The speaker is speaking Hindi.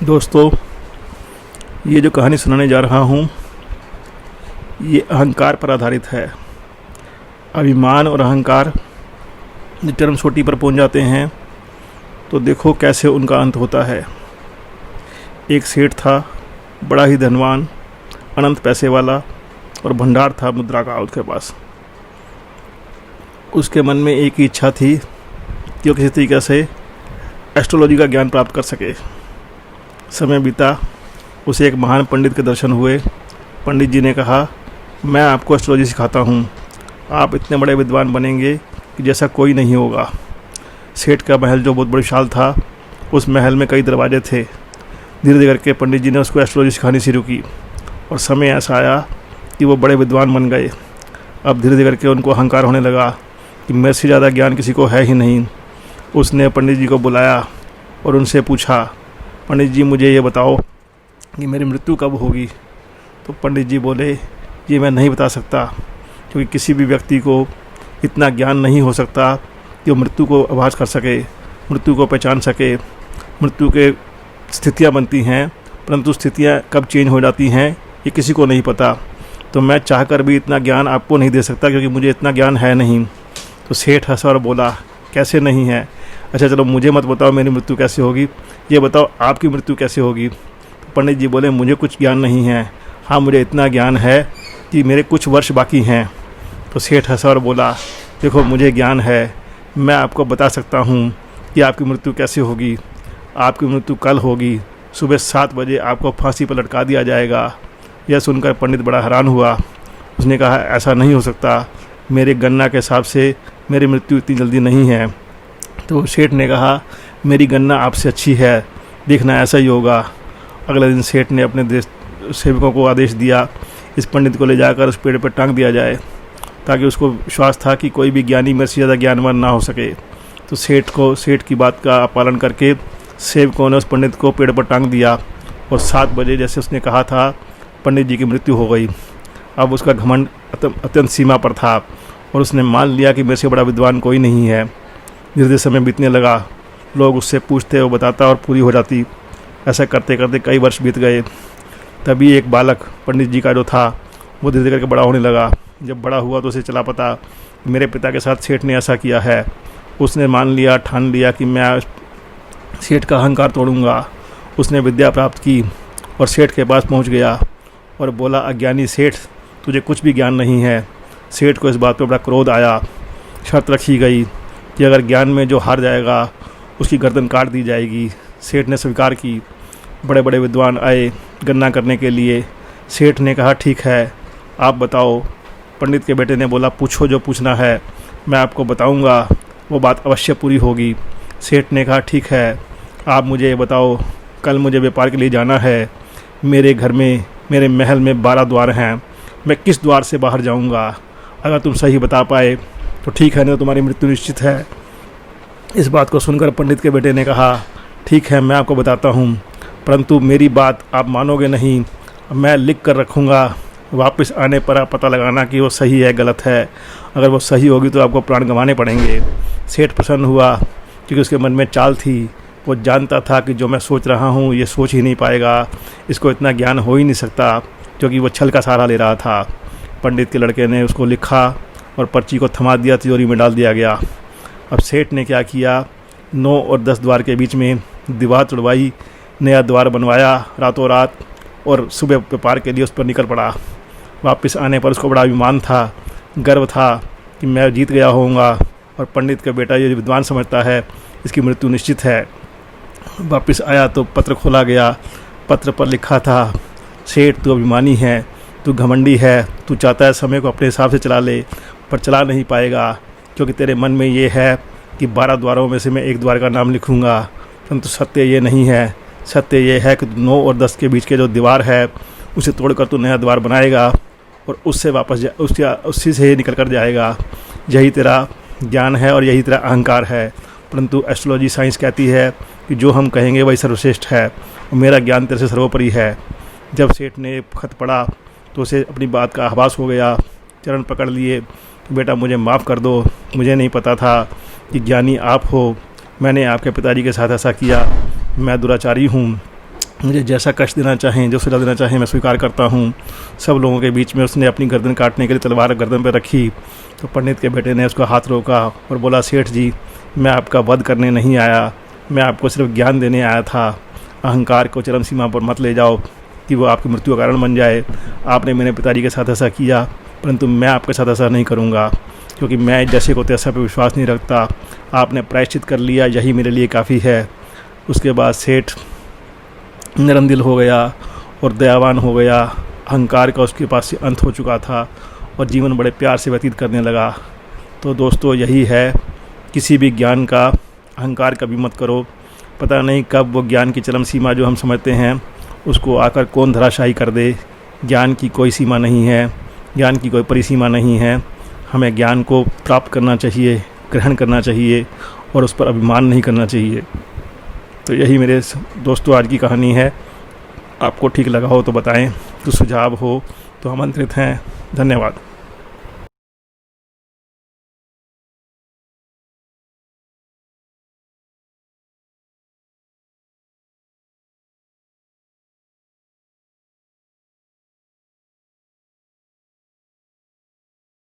दोस्तों, ये जो कहानी सुनाने जा रहा हूँ ये अहंकार पर आधारित है। अभिमान और अहंकार जब चरम चोटी पर पहुँच जाते हैं तो देखो कैसे उनका अंत होता है। एक सेठ था, बड़ा ही धनवान, अनंत पैसे वाला, और भंडार था मुद्रा का उसके पास। उसके मन में एक ही इच्छा थी कि वो किसी तरीके से एस्ट्रोलॉजी का ज्ञान प्राप्त कर सके। समय बीता, उसे एक महान पंडित के दर्शन हुए। पंडित जी ने कहा, मैं आपको एस्ट्रोलॉजी सिखाता हूँ, आप इतने बड़े विद्वान बनेंगे कि जैसा कोई नहीं होगा। सेठ का महल जो बहुत बड़ा विशाल था, उस महल में कई दरवाजे थे। धीरे धीरे करके पंडित जी ने उसको एस्ट्रोलॉजी सिखानी शुरू की और समय ऐसा आया कि वो बड़े विद्वान बन गए। अब धीरे धीरे करके उनको अहंकार होने लगा कि मेरे से ज़्यादा ज्ञान किसी को है ही नहीं। उसने पंडित जी को बुलाया और उनसे पूछा, पंडित जी मुझे ये बताओ कि मेरी मृत्यु कब होगी। तो पंडित जी बोले, ये मैं नहीं बता सकता, क्योंकि किसी भी व्यक्ति को इतना ज्ञान नहीं हो सकता कि वो मृत्यु को आभास कर सके, मृत्यु को पहचान सके। मृत्यु के स्थितियाँ बनती हैं, परंतु स्थितियाँ कब चेंज हो जाती हैं ये किसी को नहीं पता। तो मैं चाहकर भी इतना ज्ञान आपको नहीं दे सकता, क्योंकि मुझे इतना ज्ञान है नहीं। तो सेठ हंसा और बोला, कैसे नहीं है? अच्छा चलो मुझे मत बताओ मेरी मृत्यु कैसे होगी, ये बताओ आपकी मृत्यु कैसे होगी। तो पंडित जी बोले, मुझे कुछ ज्ञान नहीं है, हाँ मुझे इतना ज्ञान है कि मेरे कुछ वर्ष बाकी हैं। तो सेठ हंसा और बोला, देखो मुझे ज्ञान है, मैं आपको बता सकता हूँ कि आपकी मृत्यु कैसे होगी। आपकी मृत्यु कल होगी, सुबह 7 बजे आपको फांसी पर लटका दिया जाएगा। यह सुनकर पंडित बड़ा हैरान हुआ। उसने कहा, ऐसा नहीं हो सकता, मेरे गणना के हिसाब से मेरी मृत्यु इतनी जल्दी नहीं है। तो सेठ ने कहा, मेरी गणना आपसे अच्छी है, देखना ऐसा ही होगा। अगले दिन सेठ ने अपने सेवकों को आदेश दिया, इस पंडित को ले जाकर उस पेड़ पर टांग दिया जाए, ताकि उसको विश्वास था कि कोई भी ज्ञानी मेरे से ज़्यादा ज्ञानवान ना हो सके। तो सेठ की बात का पालन करके सेवकों ने उस पंडित को पेड़ पर टांग दिया और 7 बजे जैसे उसने कहा था, पंडित जी की मृत्यु हो गई। अब उसका घमंड अत्यंत सीमा पर था और उसने मान लिया कि मेरे से बड़ा विद्वान कोई नहीं है। धीरे धीरे समय बीतने लगा, लोग उससे पूछते, वो बताता और पूरी हो जाती। ऐसा करते करते कई वर्ष बीत गए। तभी एक बालक पंडित जी का जो था वो धीरे धीरे करके बड़ा होने लगा। जब बड़ा हुआ तो उसे चला पता मेरे पिता के साथ सेठ ने ऐसा किया है। उसने ठान लिया कि मैं सेठ का अहंकार तोड़ूंगा। उसने विद्या प्राप्त की और सेठ के पास पहुंच गया और बोला, अज्ञानी सेठ, तुझे कुछ भी ज्ञान नहीं है। सेठ को इस बात पर बड़ा क्रोध आया। शर्त रखी गई कि अगर ज्ञान में जो हार जाएगा उसकी गर्दन काट दी जाएगी। सेठ ने स्वीकार की। बड़े बड़े विद्वान आए गणना करने के लिए। सेठ ने कहा, ठीक है, आप बताओ। पंडित के बेटे ने बोला, पूछो जो पूछना है, मैं आपको बताऊंगा, वो बात अवश्य पूरी होगी। सेठ ने कहा, ठीक है, आप मुझे ये बताओ, कल मुझे व्यापार के लिए जाना है। मेरे घर में, मेरे महल में 12 द्वार हैं, मैं किस द्वार से बाहर जाऊंगा? अगर तुम सही बता पाए तो ठीक है, नहीं तो तुम्हारी मृत्यु निश्चित है। इस बात को सुनकर पंडित के बेटे ने कहा, ठीक है, मैं आपको बताता हूँ, परंतु मेरी बात आप मानोगे नहीं। मैं लिख कर रखूँगा, वापस आने पर आप पता लगाना कि वो सही है गलत है। अगर वो सही होगी तो आपको प्राण गंवाने पड़ेंगे। सेठ प्रसन्न हुआ, क्योंकि उसके मन में चाल थी। वो जानता था कि जो मैं सोच रहा हूँ ये सोच ही नहीं पाएगा, इसको इतना ज्ञान हो ही नहीं सकता, क्योंकि वो छल का सहारा ले रहा था। पंडित के लड़के ने उसको लिखा और पर्ची को थमा दिया, तिजोरी में डाल दिया गया। अब सेठ ने क्या किया, 9 और 10 द्वार के बीच में दीवार तुड़वाई, नया द्वार बनवाया रातों रात, और सुबह व्यापार के लिए उस पर निकल पड़ा। वापस आने पर उसको बड़ा अभिमान था, गर्व था कि मैं जीत गया होऊंगा, और पंडित का बेटा ये विद्वान समझता है, इसकी मृत्यु निश्चित है। वापस आया तो पत्र खोला गया। पत्र पर लिखा था, सेठ तू अभिमानी है, तू घमंडी है, तू चाहता है समय को अपने हिसाब से चला ले, पर चला नहीं पाएगा, क्योंकि तेरे मन में ये है कि 12 द्वारों में से मैं एक द्वार का नाम लिखूंगा। परंतु सत्य ये नहीं है। सत्य ये है कि 9 और 10 के बीच के जो दीवार है उसे तोड़कर तू नया द्वार बनाएगा और उससे वापस उसी से निकल कर जाएगा। यही तेरा ज्ञान है और यही तेरा अहंकार है। परंतु एस्ट्रोलॉजी साइंस कहती है कि जो हम कहेंगे वही सर्वश्रेष्ठ है, और मेरा ज्ञान तेरे से सर्वोपरि है। जब सेठ ने खत पढ़ा तो उसे अपनी बात का आभास हो गया। चरण पकड़ लिए कि बेटा मुझे माफ़ कर दो, मुझे नहीं पता था कि ज्ञानी आप हो, मैंने आपके पिताजी के साथ ऐसा किया, मैं दुराचारी हूँ। मुझे जैसा कष्ट देना चाहें, जो सजा देना चाहें, मैं स्वीकार करता हूँ। सब लोगों के बीच में उसने अपनी गर्दन काटने के लिए तलवार गर्दन पर रखी तो पंडित के बेटे ने उसका हाथ रोका और बोला, सेठ जी, मैं आपका वध करने नहीं आया, मैं आपको सिर्फ ज्ञान देने आया था। अहंकार को चरम सीमा पर मत ले जाओ कि वो आपकी मृत्यु का कारण बन जाए। आपने मेरे पिताजी के साथ ऐसा किया, परंतु मैं आपके साथ ऐसा नहीं करूँगा, क्योंकि मैं जैसे को तैसा पर विश्वास नहीं रखता। आपने प्रायश्चित कर लिया, यही मेरे लिए काफ़ी है। उसके बाद सेठ नरम दिल हो गया और दयावान हो गया। अहंकार का उसके पास से अंत हो चुका था और जीवन बड़े प्यार से व्यतीत करने लगा। तो दोस्तों, यही है, किसी भी ज्ञान का अहंकार कभी मत करो। पता नहीं कब वो ज्ञान की चरम सीमा जो हम समझते हैं उसको आकर कौन धराशायी कर दे। ज्ञान की कोई सीमा नहीं है, ज्ञान की कोई परिसीमा नहीं है। हमें ज्ञान को प्राप्त करना चाहिए, ग्रहण करना चाहिए और उस पर अभिमान नहीं करना चाहिए। तो यही मेरे दोस्तों आज की कहानी है। आपको ठीक लगा हो तो बताएं, तो सुझाव हो तो आमंत्रित हैं। धन्यवाद।